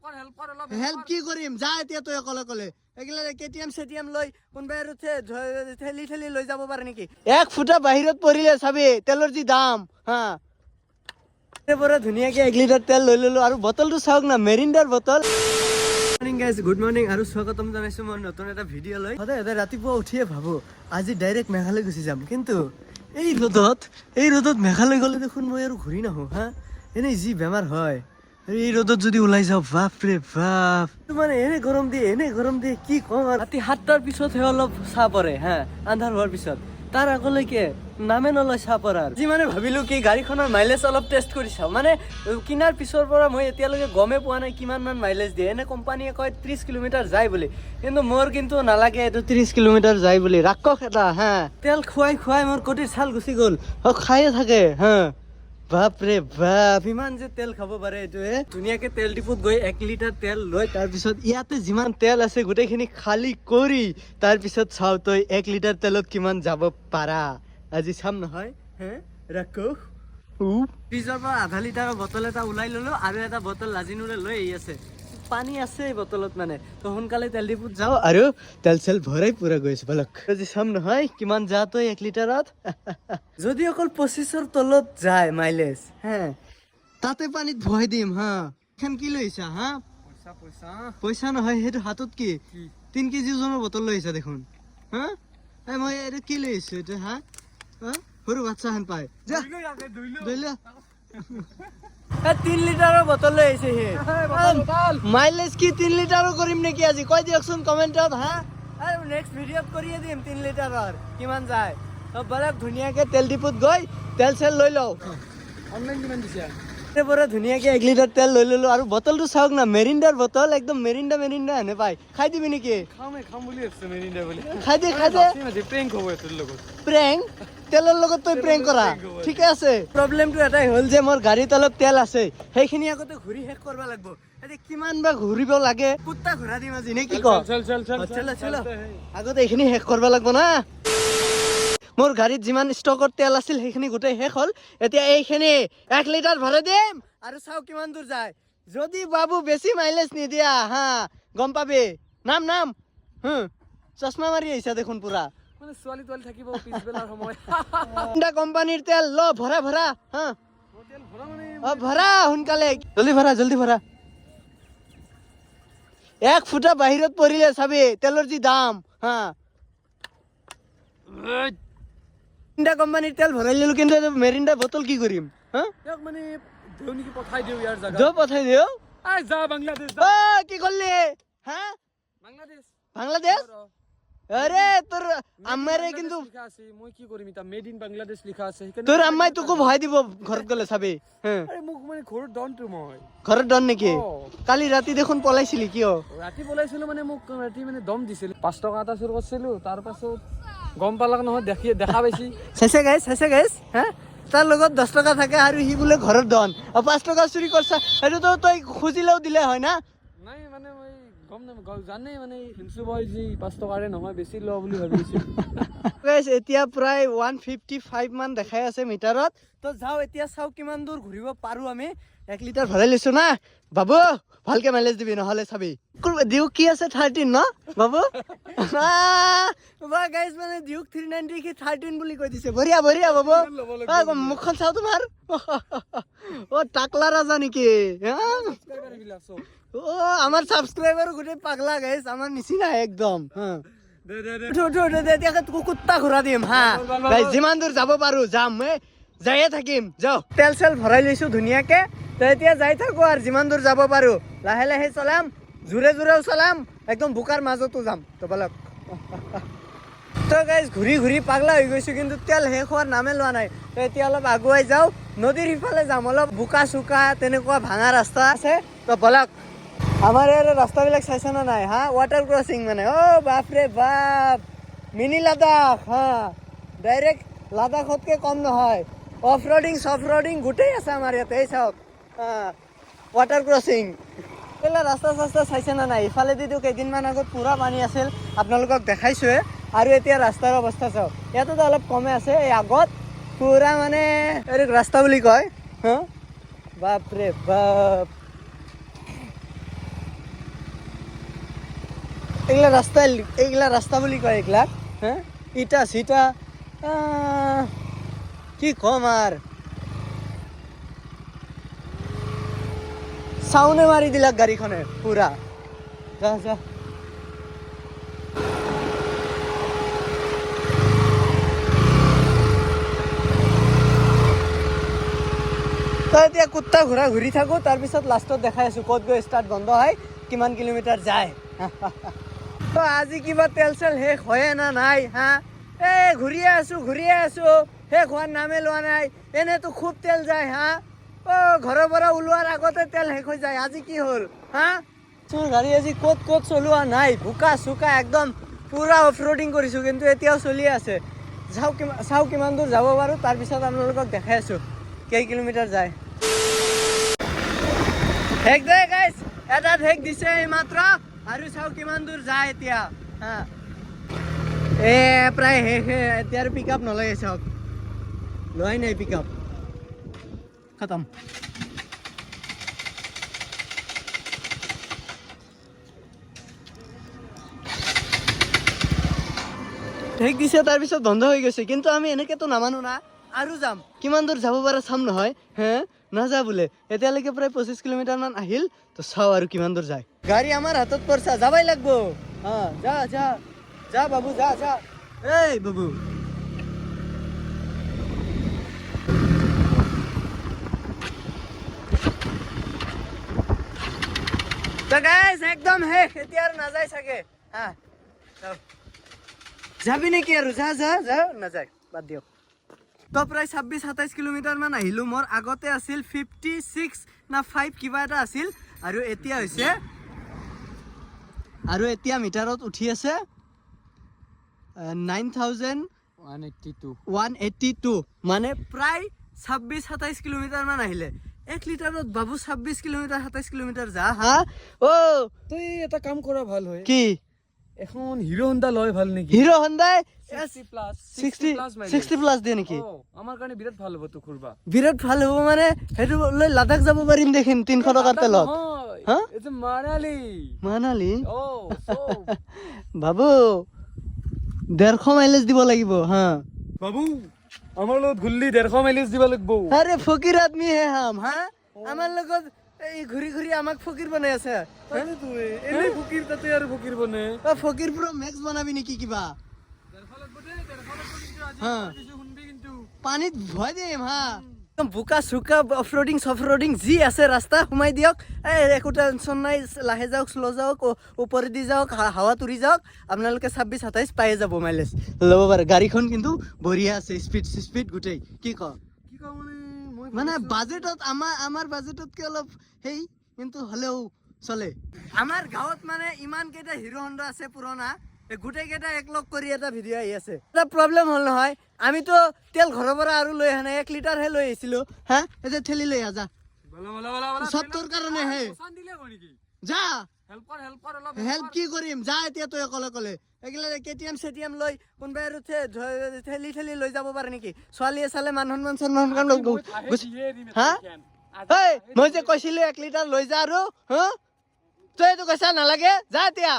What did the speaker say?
help কি কৰিম যা এতিয়া তই অকলে অকলে এগিলা কেটিএম চেটিএম লৈ কোনোবাই আৰু ঠেলি ঠেলি লৈ যাব পাৰে নেকি 1 ফুটা বাহিৰত পৰিলে চাবি তেলৰ যি দাম হা পৰা ধুনীয়াকে 1 লিটাৰ তেল লৈ ললো আৰু বটলটো চাওক না মেৰিণ্ডাৰ bottle morning guys good morning আৰু স্বাগতম জনাইছো মই নতুন এটা ভিডিঅ' লৈ সদায় ৰাতিপুৱা উঠিয়ে ভাবো আজি ডাইৰেক্ট মেঘালয় গুচি যাম কিন্তু এই ৰ'দত মেঘালয় গ'লে দেখোন মই আৰু ঘূৰি নাহো হা এনেই যি বেমাৰ হয় এই ৰ'দত যদি ওলাই যাওঁ বাপৰে বাপ মানে এনে গৰম দিয়ে কি কম ৰাতি 7টাৰ পিছতহে অলপ চাহ পৰে হা আন্ধাৰ হোৱাৰ পিছত তাৰ আগলৈকে নামে নলয় চাহ পৰাৰ যি মানে ভাবিলো কি গাড়ীখনৰ মাইলেজ অলপ টেষ্ট কৰি চাওঁ মানে কিনাৰ পিছৰ পৰা মই এতিয়ালৈকে গমে পোৱা নাই কিমান মান মাইলেজ দিয়ে এনে কোম্পানীয়ে কয় 30 কিলোমিটাৰ যায় বুলি কিন্তু মোৰ কিন্তু নালাগে এইটো 30 কিলোমিটাৰ যায় বুলি ৰাক্ষস এটা হা তেল খুৱাই মোৰ কটিৰ ছাল গুচি গ'ল খায়ে থাকে হা বাপৰে বাপ ইমান যে তেল খাব পাৰে এইটোৱে ধুনীয়াকে তেল ডিপুত গৈ 1 লিটাৰ তেল লৈ তাৰপিছত ইয়াতে যিমান তেল আছে গোটেইখিনি খালী কৰি তাৰপিছত চাওঁ তই 1 লিটাৰ তেলত কিমান যাব পাৰা আজি চাম নহয় হে ৰাক্ষস ফ্ৰিজৰ পৰা আধা লিটাৰৰ বটল এটা ওলাই ললো আৰু এটা বটল লাজিনুৰে লৈ আহি আছে পানী আছে এই বটলত মানে তো সোনকালে তেল ডিপুত যাওঁ আৰু তেল চেল ভৰাই পুৰা গৈ আছো বলক আজি চাম নহয় কিমান যা তই 1 লিটাৰত যদি অকল 25ৰ তলত যায় মাইলেজ হে তাতে পানীত ভৰাই দিম হা এখন কি লৈছা হা পইচা নহয় সেইটো হাতত কি 3 কেজি ওজনৰ বটল লৈ আহিছা দেখোন হা মই এইটো কি লৈ আহিছো এইটো হা সৰু বাচ্চা হেন পাই যা ধুইলো 3 লিটাৰৰ বটল লৈ আহিছে হে মাইলেজ কি 3 লিটাৰো কৰিম নেকি আজি কৈ দিয়কচোন কমেন্টত হা আৰু নেক্সট ভিডিঅ'ত কৰিয়ে দিম 3 লিটাৰৰ কিমান যায় বলক ধুনীয়াকে তেল ডিপুত গৈ তেল চেল লৈ লওঁ অনলাইন কিমান দিছে পৰা ধুনীয়াকে 1 লিটাৰ তেল লৈ ললো আৰু বটলটো চাওক না মেৰিণ্ডাৰ বটল একদম মেৰিণ্ডা হেনে পাই খাই দিবি নেকি খাম বুলি ভাবছো মেৰিণ্ডা বুলি খাই দে প্ৰেংক হ'ব তোৰ লগত প্ৰেংক তেলৰ লগত তই প্ৰেংক কৰা ঠিকে আছে প্ৰবলেমটো এটাই হ'ল যে মোৰ গাড়ীত অলপ তেল আছে সেইখিনি আগতে ঘূৰি শেষ কৰিব লাগিব এতিয়া কিমান বা ঘূৰিব লাগে কুত্তা ঘূৰা দিম আজি নে কি ক চল আগতে এইখিনি শেষ কৰিব লাগিব না মোৰ গাড়ীত যিমান ষ্টকৰ তেল আছিল সেইখিনি গোটেই শেষ হ'ল এতিয়া এইখিনি 1 লিটাৰ ভৰাই দিম আৰু চাও কিমান দূৰ যায় যদি বাবু বেছি মাইলেজ নিদিয়া হা গম পাবি নাম চশমা মাৰি আহিছা দেখোন পুৰা মানে ছোৱালী তোৱালী থাকিব পিছবেলাৰ সময় এটা কোম্পানীৰ তেল ল ভৰা হা তেল ভৰা মানে ভৰা সোনকালে জলদি ভৰা 1 ফুটা বাহিৰত পৰিলে চাবি তেলৰ যি দাম হা মেৰিণ্ডা কোম্পানীৰ তেল ভৰাই ললো কিন্তু মেৰিণ্ডা বটল কি কৰিম হা মানে দেও নেকি পঠাই দিও ইয়াৰ জায়গা পঠাই দিও যা বাংলাদেশ কি কৰলি হ্যাঁ বাংলাদেশ আৰে তোৰ আম্মাৰে কিন্তু লেখা আছে মই কি কৰিম এটা মেড ইন বাংলাদেশ লেখা আছে তোৰ আম্মাই তোকে ভয় দিব ঘৰত গলে চাবি আৰে মোক মানে ঘৰত ডন তো মই ঘৰত ডন নেকি কালি ৰাতি দেখোন পলাইছিলি কিয় ৰাতি পলাইছিলো মানে মোক ৰাতি মানে দম দিছিল 5 টকা এটা চুৰ কৰিছিলো তাৰ পাছত গম পালাক নহয় দেখা পাইছি চাইছে গাইছ হ্যাঁ তাৰ লগত 10 টকা থাকে আৰু হি বোলে ঘৰত ডন 5 টকা চুৰি কৰছা সেইটো তো তই খুজিলেও দিলে হয় না নাই মানে মই গম জানে মানে হিংসু বয় জি 5 টকাৰে নহয় বেছি ল বুলি ভাবিছিল গাইস এতিয়া প্ৰায় 155 মান দেখাই আছে মিটাৰত তো যাও এতিয়া চাও কিমান দূৰ ঘূৰিব পাৰো আমি 1 লিটাৰ ভৰাই লৈছো না বাবু ভালকে মাইলেজ দিবি নহলে চাবি ডিউক কি আছে 13 ন বাবু গাইস মানে ডিউক 390 কি 13 বুলি কৈ দিছে বঢ়িয়া বাবু মুখখন চাও তোমাৰ টাকলা ৰাজা নেকি আমাৰ সাবস্ক্ৰাইবাৰ গোটে পাগলা গাইস আমাৰ নিচিনা একদম কুত্তা ঘূৰা দিম হা গাইস যিমান দূৰ যাব পাৰো যাম যায়ে থাকিম যাও তেল চেল ভৰাই লৈছো ধুনীয়াকে তো এতিয়া যাই থাকো আৰু যিমান দূৰ যাব পাৰো লাহে চলাম জোৰেও চলাম একদম বোকাৰ মাজতো যাম তো বলক তো গাইস ঘূৰি পাগলা হৈ গৈছো কিন্তু তেল শেষ হোৱাৰ নামে লোৱা নাই তো এতিয়া অলপ আগুৱাই যাওঁ নদীৰ সিফালে যাম অলপ বোকা চোকা তেনেকুৱা ভাঙা ৰাস্তা আছে তো বলক আমাৰ ইয়াৰ ৰাস্তাবিলাক চাইছে না নাই হা ওয়াটাৰ ক্ৰসিং মানে বাপৰে বাপ মিনি লাদাখ হা ডাইৰেক্ট লাদাখতকে কম নহয় অফ ৰডিং গোটেই আছে আমাৰ ইয়াতে এই চাওক ওয়াটাৰ ক্ৰসিং এইলা ৰাস্তা চাইছে না নাই ইফালে দিও কেইদিনমান আগত পুৰা পানী আছিল আপোনালোকক দেখাইছোৱে আৰু এতিয়া ৰাস্তাৰ অৱস্থা চাওক ইয়াতো অলপ কমে আছে এই আগত পুৰা মানে এই ৰাস্তা বুলি কয় হা বাপৰে বাপ এইগিলা ৰাস্তা বুলি কয় এইগিলাক হা ইটা চিটা কি কম আর সাউনে মারি দিলাক গাড়ীখনে পুরা যা যা তো এতিয়া কুত্তা ঘূৰা ঘূৰি থাকো তাৰপিছত লাষ্টত দেখাই আছো ক'ত গৈ ষ্টাৰ্ট বন্ধ হয় কিমান কিলোমিটাৰ যায় তো আজি কিবা তেল চেল শেষ হয়ে না নাই হা ঘূৰিয়ে আছো শেষ হোৱাৰ নামে লোৱা নাই এনেতো খুব তেল যায় হা ঘৰৰ পৰা ওলোৱাৰ আগতে তেল শেষ হৈ যায় আজি কি হ'ল হা তোৰ গাড়ী আজি ক'ত চলোৱা নাই বোকা চোকা একদম পুৰা অফ ৰোডিং কৰিছো কিন্তু এতিয়াও চলি আছে চাওঁ কিমান দূৰ যাব পাৰো তাৰপিছত আপোনালোকক দেখাই আছো কেই কিলোমিটাৰ যায় শেষ দে গাইছ এটা শেষ দিছে এইমাত্ৰ আৰু চাওঁ কিমান দূৰ যায় এতিয়া হা প্ৰায় শেষ এতিয়া আৰু পিক আপ নলয় চাওক লোৱাই নাই পিক আপ খতম শেষ দিছে তাৰপিছত বন্ধ হৈ গৈছে কিন্তু আমি এনেকেতো নামানো না আৰু যাম কিমান দূৰ যাব পাৰা চাম নহয় হে নাযা বোলে এতিয়ালৈকে প্ৰায় 25 কিলোমিটাৰ মান আহিল তো চাও আৰু কিমান দূৰ যায় গাড়ী আমাৰ হাতত পৰছা যাবাই লাগবো হা যা যা যা বাবু যা যা এই বাবু তো গাইস একদম শেষ এতিয়া আৰু নাযায় চাগে হা যাবি নেকি আৰু যা যা যা নাযায় বাদ দিয়ক তো প্ৰায় 26-27 কিলোমিটাৰ মান আহিলো মোৰ আগতে আছিল 56 না 5 কিবা এটা আছিল আৰু এতিয়া হৈছে আৰু এতিয়া মিটাৰত উঠি আছে 9182 মানে প্ৰায় 26-27 কিলোমিটাৰ মান আহিলে 1 লিটাৰত বাবু 26 কিলোমিটাৰ 27 কিলোমিটাৰ যা হা তুই এটা কাম করা ভাল হয় কি এখন হিরো হোন্ডা লয় ভাল নাকি হিরো হোন্ডাই 60 প্লাস 60 প্লাস দিয়ে নেকি আমার কারণে বিরাট ভালো হবো তো খুরবা বিরাট ভালো হ'ব মানে হেতু লৈ লাদাখ যাব পাৰিম দেখিন 300 টকাৰ তেলত হা এটা মানালি বাবু 150 মাইলেজ দিব লাগিব হা বাবু আমার লগত ঘুরলি 150 মাইলেজ দিব লাগবো আরে ফকির আদমি হে হাম হা আমার লগত এই ঘুরি ঘুরি আমাক ফকির বনাই আছে আরে তুই এনে ফকির তাতে আর ফকির বনে ফকির পুরো ম্যাক্স বানাবি নেকি কিবা হ্যাঁ পানিত ভয় দিম হা একদম বোকা চোকা অফৰোডিং সফৰোডিং যি আছে ৰাস্তা সোমাই দিয়ক একো টেনশ্যন নাই লাহে যাওক শ্ল' যাওক ওপৰেদি যাওক হাৱা তুৰি যাওক আপোনালোকে 26-27 পায়ে যাব মাইলেজ ল'ব পাৰে গাড়ীখন কিন্তু বঢ়িয়া আছে স্পীড গোটেই কি ক মানে বাজেটত আমাৰ বাজেটতকে অলপ হেই কিন্তু হ'লেও চলে আমাৰ গাঁৱত মানে ইমান কেইটা হিৰো হণ্ডা আছে পুৰণা গোটেই কেইটা একলগ কৰি এটা ভিডিঅ' আহি আছে এটা প্ৰব্লেম হ'ল নহয় আমিতো তেল ঘৰৰ পৰা আৰু লৈ আহা নাই 1 লিটাৰ হে লৈ আহিছিলো হা এতিয়া ঠেলি লৈ আজা সব তোৰ কাৰণে হে যা হেল্প কি কৰিম যা এতিয়া তই অকলে এগিলা কেটিএম চেটিএম লৈ কোনোবাই আৰু ঠেলি লৈ যাব পাৰে নেকি ছোৱালীয়ে চালে মান সন্মান হা মই যে কৈছিলো 1 লিটাৰ লৈ যা আৰু হা তই এইটো কৈছা নালাগে যা এতিয়া